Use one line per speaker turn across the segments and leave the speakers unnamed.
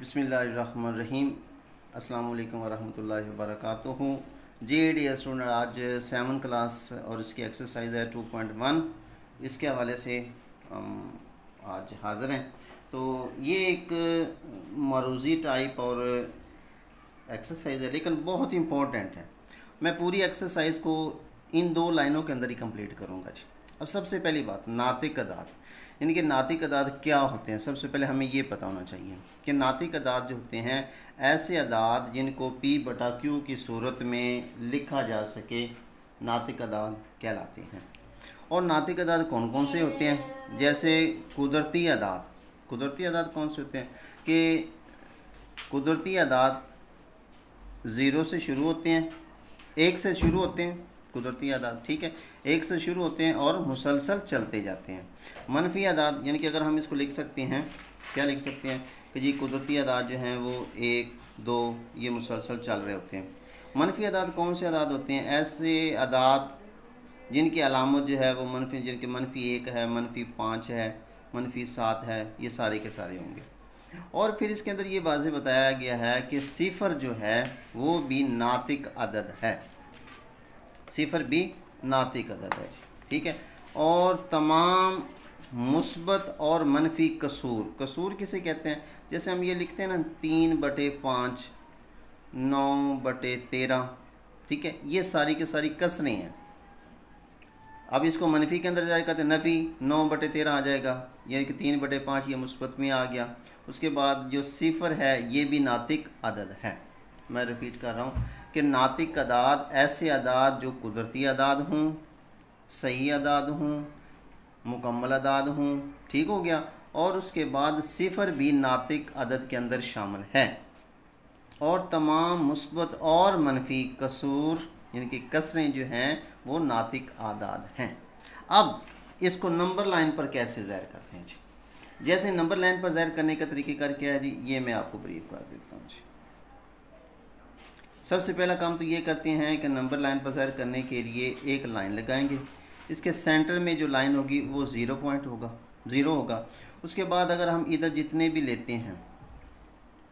बिस्मिल्लाहिर्रहमानिर्रहीम। अस्सलाम वालेकुम वरहमतुल्लाहि वबरकातुहू। जी डियर स्टूडेंट, आज 7 क्लास और इसकी एक्सरसाइज है 2.1। इसके हवाले से हम आज हाज़िर हैं। तो ये एक मरूज़ी टाइप और एक्सरसाइज है, लेकिन बहुत इंपॉर्टेंट है। मैं पूरी एक्सरसाइज को इन 2 लाइनों के अंदर ही कंप्लीट करूँगा जी। अब सबसे पहली बात, नातिक अदाद, यानी कि नातिक अदाद क्या होते हैं। सबसे पहले हमें ये पता होना चाहिए कि नातिक अदाद जो होते हैं ऐसे अदाद जिनको P/Q की सूरत में लिखा जा सके, नातिक अदाद कहलाते हैं। और नातिक अदाद कौन कौन से होते हैं? जैसे कुदरती अदाद। कुदरती अदाद कौन से होते हैं कि कुदरती अदाद 0 से शुरू होते हैं, 1 से शुरू होते हैं कुदरती अदाद, ठीक है, 1 से शुरू होते हैं और मुसलसल चलते जाते हैं। मनफी अदाद, यानी कि अगर हम इसको लिख सकते हैं, क्या लिख सकते हैं कि जी कुदरती अदाद जो हैं वो 1, 2 ये मुसलसल चल रहे होते हैं। मनफी अदाद कौन से अदाद होते हैं? ऐसे अदाद जिनकी अलामत जो है वो मनफी, जिनके मनफी 1 है, मनफी 5 है, मनफी 7 है, ये सारे के सारे होंगे। और फिर इसके अंदर ये वाज़ेह बताया गया है कि सिफर जो है वो भी नातिक अदद है, सिफर भी नातिक अदद है, ठीक है। और तमाम मुस्बत और मनफी कसूर, कसूर किसे कहते हैं? जैसे हम ये लिखते हैं ना 3/5, 9/13, ठीक है, ये सारी के सारी कसरें हैं। अब इसको मनफी के अंदर जाएगा तो नफ़ी 9/13 आ जाएगा, यानी कि 3/5 ये मुस्बत में आ गया। उसके बाद जो सिफर है ये भी नातिक अदद है। मैं रिपीट कर रहा हूँ कि नातिक अदाद ऐसे अदाद जो कुदरती अदाद हों, सही अदाद हों, मुकम्मल अदाद हों, ठीक हो गया। और उसके बाद सिफर भी नातिक अदद के अंदर शामिल है। और तमाम मुस्बत और मनफी कसूर यानी कि कसरें जो हैं वो नातिक आदाद हैं। अब इसको नंबर लाइन पर कैसे ज़ाहिर करते हैं जी? जैसे नंबर लाइन पर ज़ाहिर करने का तरीक़ेकार क्या है जी, ये मैं आपको ब्रीफ कर देता हूँ जी। सबसे पहला काम तो ये करते हैं कि नंबर लाइन पर ज़ाहिर करने के लिए एक लाइन लगाएंगे। इसके सेंटर में जो लाइन होगी वो 0 पॉइंट होगा, 0 होगा। उसके बाद अगर हम इधर जितने भी लेते हैं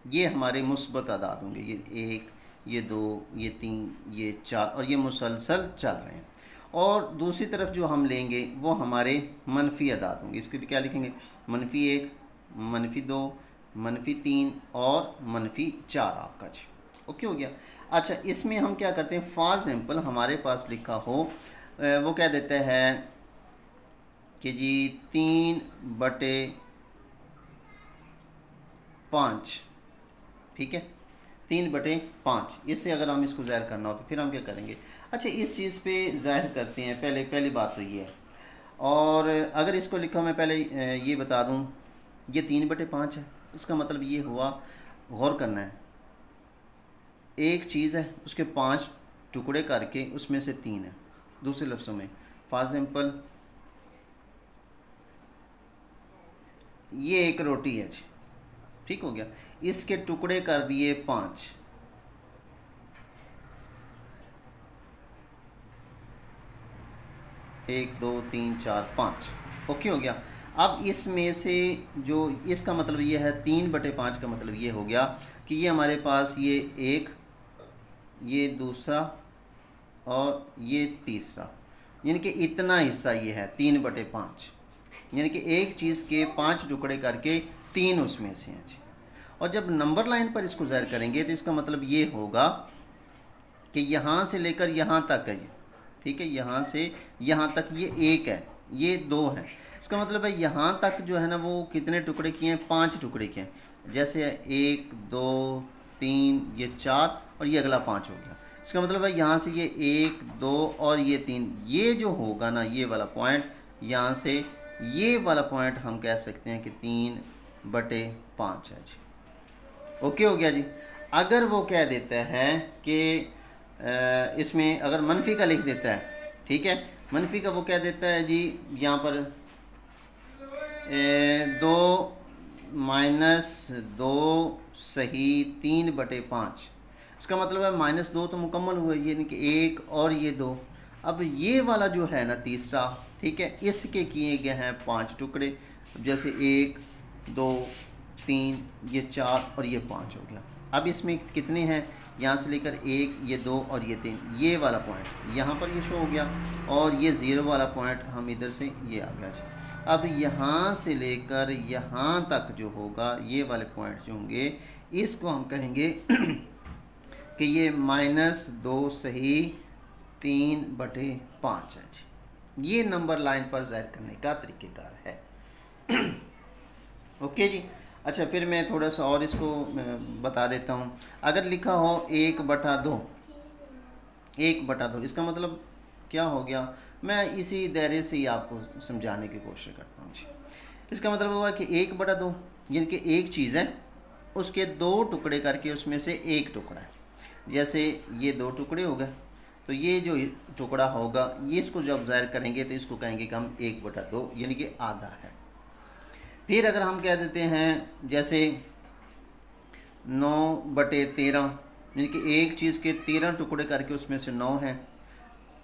ये हमारे मुस्बत अदाद होंगे, ये 1, ये 2, ये 3, ये 4 और ये मुसलसल चल रहे हैं। और दूसरी तरफ जो हम लेंगे वो हमारे मनफी अदाद होंगे। इसके लिए क्या लिखेंगे? मनफी 1, मनफी 2, मनफी 3 और मनफी 4 आपका जी। ओके हो गया। अच्छा, इसमें हम क्या करते हैं, फॉर एग्जाम्पल हमारे पास लिखा हो, वो क्या देता है कि जी 3/5, ठीक है, 3/5। इससे अगर हम इसको ज़ाहिर करना हो तो फिर हम क्या करेंगे? अच्छा, इस चीज़ पे ज़ाहिर करते हैं। पहली बात तो ये है। और अगर इसको लिखा, मैं पहले ये बता दूं, ये 3/5 है। इसका मतलब ये हुआ, गौर करना है, एक चीज़ है उसके 5 टुकड़े करके उसमें से 3 है। दूसरे लफ्ज़ों में फॉर एग्जाम्पल ये एक रोटी है जी, ठीक हो गया, इसके टुकड़े कर दिए 5, एक, 2, 3, 4, 5, ओके हो गया। अब इसमें से जो इसका मतलब ये है 3/5 का मतलब ये हो गया कि ये हमारे पास ये एक, ये दूसरा और ये तीसरा, यानी कि इतना हिस्सा ये है 3/5, यानी कि एक चीज़ के 5 टुकड़े करके 3 उसमें से हैं जी। और जब नंबर लाइन पर इसको ज़ाहिर करेंगे तो इसका मतलब ये होगा कि यहाँ से लेकर यहाँ तक है ये, ठीक है, यहाँ से यहाँ तक ये 1 है, ये 2 है। इसका मतलब है यहाँ तक जो है ना वो कितने टुकड़े किए हैं? 5 टुकड़े किए हैं। जैसे 1, 2, 3, ये 4 और ये अगला 5 हो गया। इसका मतलब है यहाँ से ये 1, 2 और ये 3, ये जो होगा ना ये वाला पॉइंट, यहाँ से ये वाला पॉइंट हम कह सकते हैं कि 3/5 है जी। ओके हो गया जी। अगर वो कह देता है कि इसमें अगर मनफी का लिख देता है, ठीक है, मनफी का वो कह देता है जी यहाँ पर 2 - 2 सही 3/5। इसका मतलब है -2 तो मुकम्मल हुआ, यानी कि 1 और ये 2। अब ये वाला जो है ना तीसरा, ठीक है, इसके किए गए हैं 5 टुकड़े। जैसे 1, 2, 3, ये 4 और ये 5 हो गया। अब इसमें कितने हैं, यहाँ से लेकर 1, ये 2 और ये 3, ये वाला पॉइंट यहाँ पर ये शो हो गया, और ये 0 वाला पॉइंट हम इधर से ये आ गया जी। अब यहाँ से लेकर यहाँ तक जो होगा, ये वाले पॉइंट जो होंगे, इसको हम कहेंगे कि ये -2 सही 3/5 है जी। ये नंबर लाइन पर ज़ाहिर करने का तरीक़ेकार है। ओके जी। अच्छा, फिर मैं थोड़ा सा और इसको बता देता हूँ। अगर लिखा हो 1/2, 1/2, इसका मतलब क्या हो गया, मैं इसी दायरे से ही आपको समझाने की कोशिश करता हूँ जी। इसका मतलब हुआ कि 1/2 यानी कि एक चीज़ है, उसके 2 टुकड़े करके उसमें से एक टुकड़ा है। जैसे ये 2 टुकड़े हो गए, तो ये जो टुकड़ा होगा, ये इसको जब ज़ाहिर करेंगे तो इसको कहेंगे कि हम 1/2 यानी कि आधा है। फिर अगर हम कह देते हैं जैसे 9/13 यानी कि एक चीज़ के 13 टुकड़े करके उसमें से 9 हैं,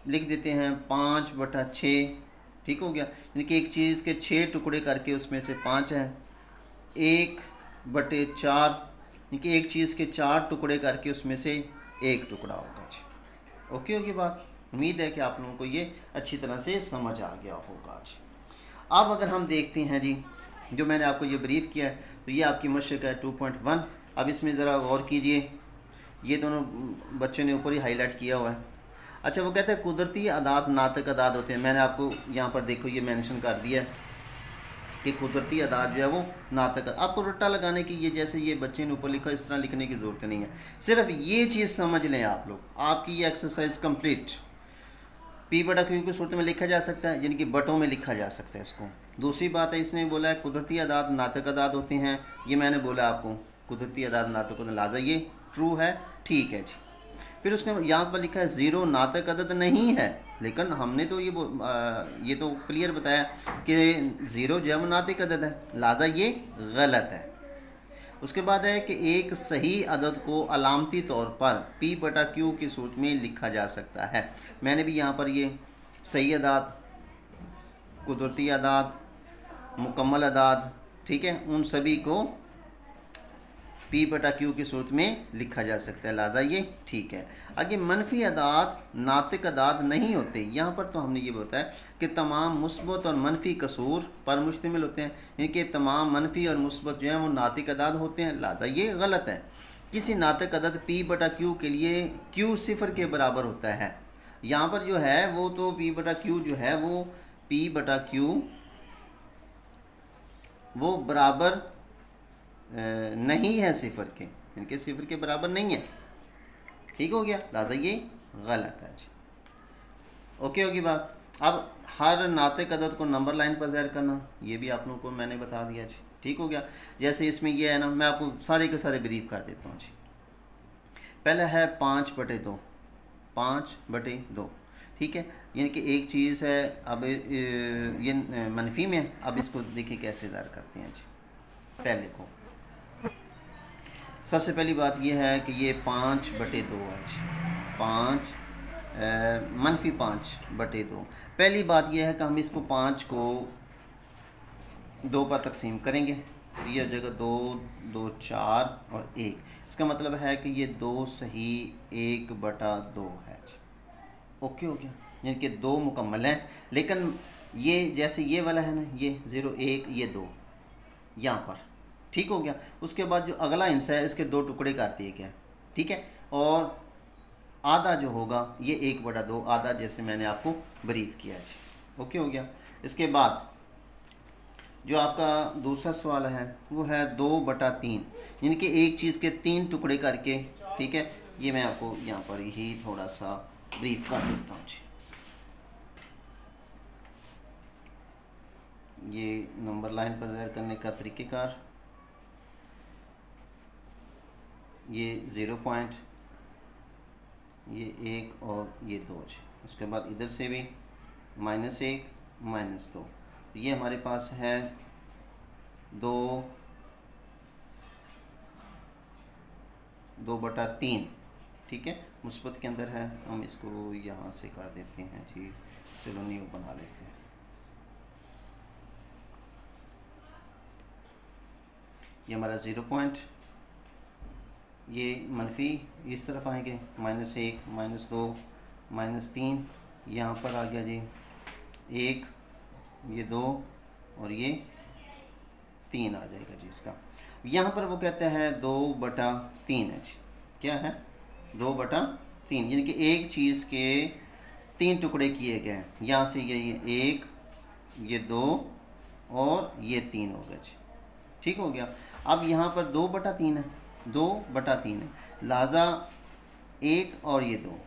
लिख देते हैं 5/6, ठीक हो गया, यानी कि एक चीज़ के 6 टुकड़े करके उसमें से 5 हैं। 1/4 यानी कि एक चीज़ के 4 टुकड़े करके उसमें से एक टुकड़ा होगा जी। ओके होगी बात। उम्मीद है कि आप लोगों को ये अच्छी तरह से समझ आ गया होगा जी। अब अगर हम देखते हैं जी, जो मैंने आपको ये ब्रीफ किया है, तो ये आपकी मशक है 2.1। अब इसमें ज़रा गौर कीजिए, ये दोनों बच्चों ने ऊपर ही हाईलाइट किया हुआ है। अच्छा, वो कहते हैं कुदरती अदाद नातक अदाद होते हैं। मैंने आपको यहाँ पर देखो ये मेंशन कर दिया है कि कुदरती अदाद जो है वो नातक। आपको रट्टा लगाने की, ये जैसे ये बच्चे ने ऊपर लिखा, इस तरह लिखने की ज़रूरत नहीं है। सिर्फ ये चीज़ समझ लें आप लोग, आपकी ये एक्सरसाइज कंप्लीट। P/Q की सूरत में लिखा जा सकता है, यानी कि बटों में लिखा जा सकता है इसको। दूसरी बात है, इसने बोला है कुदरती अदाद नातक अदाद होते हैं। ये मैंने बोला आपको कुदरती अदाद नातक अदाद, लिहाजा ये ट्रू है, ठीक है जी। फिर उसने यहाँ पर लिखा है 0 नातक अदद नहीं है, लेकिन हमने तो ये तो क्लियर बताया कि 0 जो है वो नातक अदद है, लिहाजा ये गलत है। उसके बाद है कि एक सही अदद को अलामती तौर पर P/Q की सूरत में लिखा जा सकता है। मैंने भी यहाँ पर ये सही अदाद, कुदरती अदाद, मुकम्मल अदाद, ठीक है, उन सभी को P/Q की सूरत में लिखा जा सकता है, लिहाजा ये ठीक है। आगे मनफी अदाद नातिक अदाद नहीं होते। यहाँ पर तो हमने ये बताया कि तमाम मुस्बत और मनफी कसूर पर मुश्तमिल होते हैं, यानी कि तमाम मनफी और मुस्बत जो हैं वो नातिक अदाद होते हैं, लिहाजा ये गलत है। किसी नातिक अदद P/Q के लिए Q 0 के बराबर होता है। यहाँ पर जो है वो तो P/Q जो है वो P/Q वो बराबर नहीं है 0 के, इनके 0 के बराबर नहीं है, ठीक हो गया, लिहाजा ये गलत है जी। ओके होगी बात। अब हर नातिक अदद को नंबर लाइन पर ज़ाहिर करना, ये भी आप लोगों को मैंने बता दिया जी, ठीक हो गया। जैसे इसमें ये है ना, मैं आपको सारे के सारे ब्रीफ कर देता हूँ जी। पहला है 5/2, 5/2, ठीक है, यानी कि एक चीज़ है। अब ये मनफी में है, अब इसको देखिए कैसे ज़ाहिर करते हैं जी। पहले को सबसे पहली बात यह है कि ये 5/2 है जी, 5 मनफी 5/2। पहली बात यह है कि हम इसको 5 को 2 पर तकसीम करेंगे, तो ये हो जाएगा 2, 2, 4 और 1। इसका मतलब है कि ये 2 सही 1/2 है जी। ओके हो गया, यानी कि 2 मुकम्मल हैं। लेकिन ये जैसे ये वाला है ना, ये 0, 1, ये 2 यहाँ पर, ठीक हो गया। उसके बाद जो अगला हिस्सा है इसके 2 टुकड़े कर दिए गए, ठीक है, और आधा जो होगा ये 1/2 आधा, जैसे मैंने आपको ब्रीफ किया जी। ओके हो गया। इसके बाद जो आपका दूसरा सवाल है वो है 2/3, यानी कि एक चीज़ के 3 टुकड़े करके, ठीक है। ये मैं आपको यहाँ पर ही थोड़ा सा ब्रीफ कर देता हूँ जी। ये नंबर लाइन पर ज़ाहिर करने का तरीक़ेकार, ये 0 पॉइंट, ये 1 और ये 2। उसके बाद इधर से भी -1, -2, तो ये हमारे पास है 2/3, ठीक है, मुस्बत के अंदर है। हम इसको यहाँ से कर देते हैं जी, चलो न्यू बना लेते हैं। ये हमारा 0 पॉइंट, ये मनफी इस तरफ आएंगे, -1 -2 -3, यहाँ पर आ गया जी 1, ये 2 और ये 3 आ जाएगा जी इसका। यहाँ पर वो कहते हैं 2/3 है जी, क्या है 2/3, यानी कि एक चीज़ के 3 टुकड़े किए गए हैं। यहाँ से ये 1, ये 2 और ये 3 हो गया जी, ठीक हो गया। अब यहाँ पर 2/3 है, 2/3 है, लिहाजा 1 और ये 2,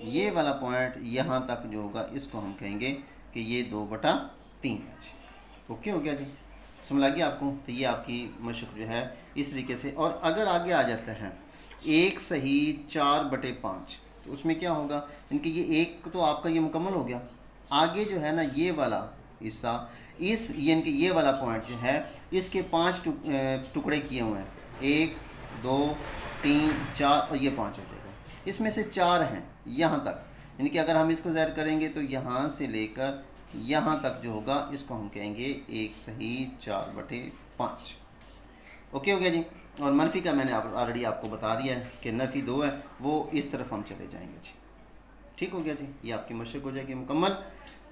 ये वाला पॉइंट यहाँ तक जो होगा इसको हम कहेंगे कि ये 2/3 है जी। ओके हो गया जी, समझ आ गया आपको। तो ये आपकी मशक जो है इस तरीके से। और अगर आगे आ जाता है 1 सही 4/5, तो उसमें क्या होगा, इनके ये 1 तो आपका ये मुकम्मल हो गया। आगे जो है ना ये वाला हिस्सा, इस यानी कि ये वाला पॉइंट जो है इसके 5 टुकड़े किए हुए हैं, 1 2 3 4 और ये 5 हो जाएगा। इसमें से 4 हैं यहाँ तक, यानी कि अगर हम इसको ज़ाहिर करेंगे तो यहाँ से लेकर यहाँ तक जो होगा इसको हम कहेंगे 1 सही 4/5। ओके हो गया जी। और मनफी का मैंने ऑलरेडी आपको बता दिया है कि नफ़ी 2 है, वो इस तरफ हम चले जाएंगे जी, ठीक हो गया जी। ये आपकी मशक हो जाएगी मुकम्मल।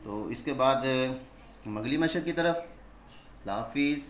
तो इसके बाद अगली मशक की तरफ। अल्लाह हाफिज़।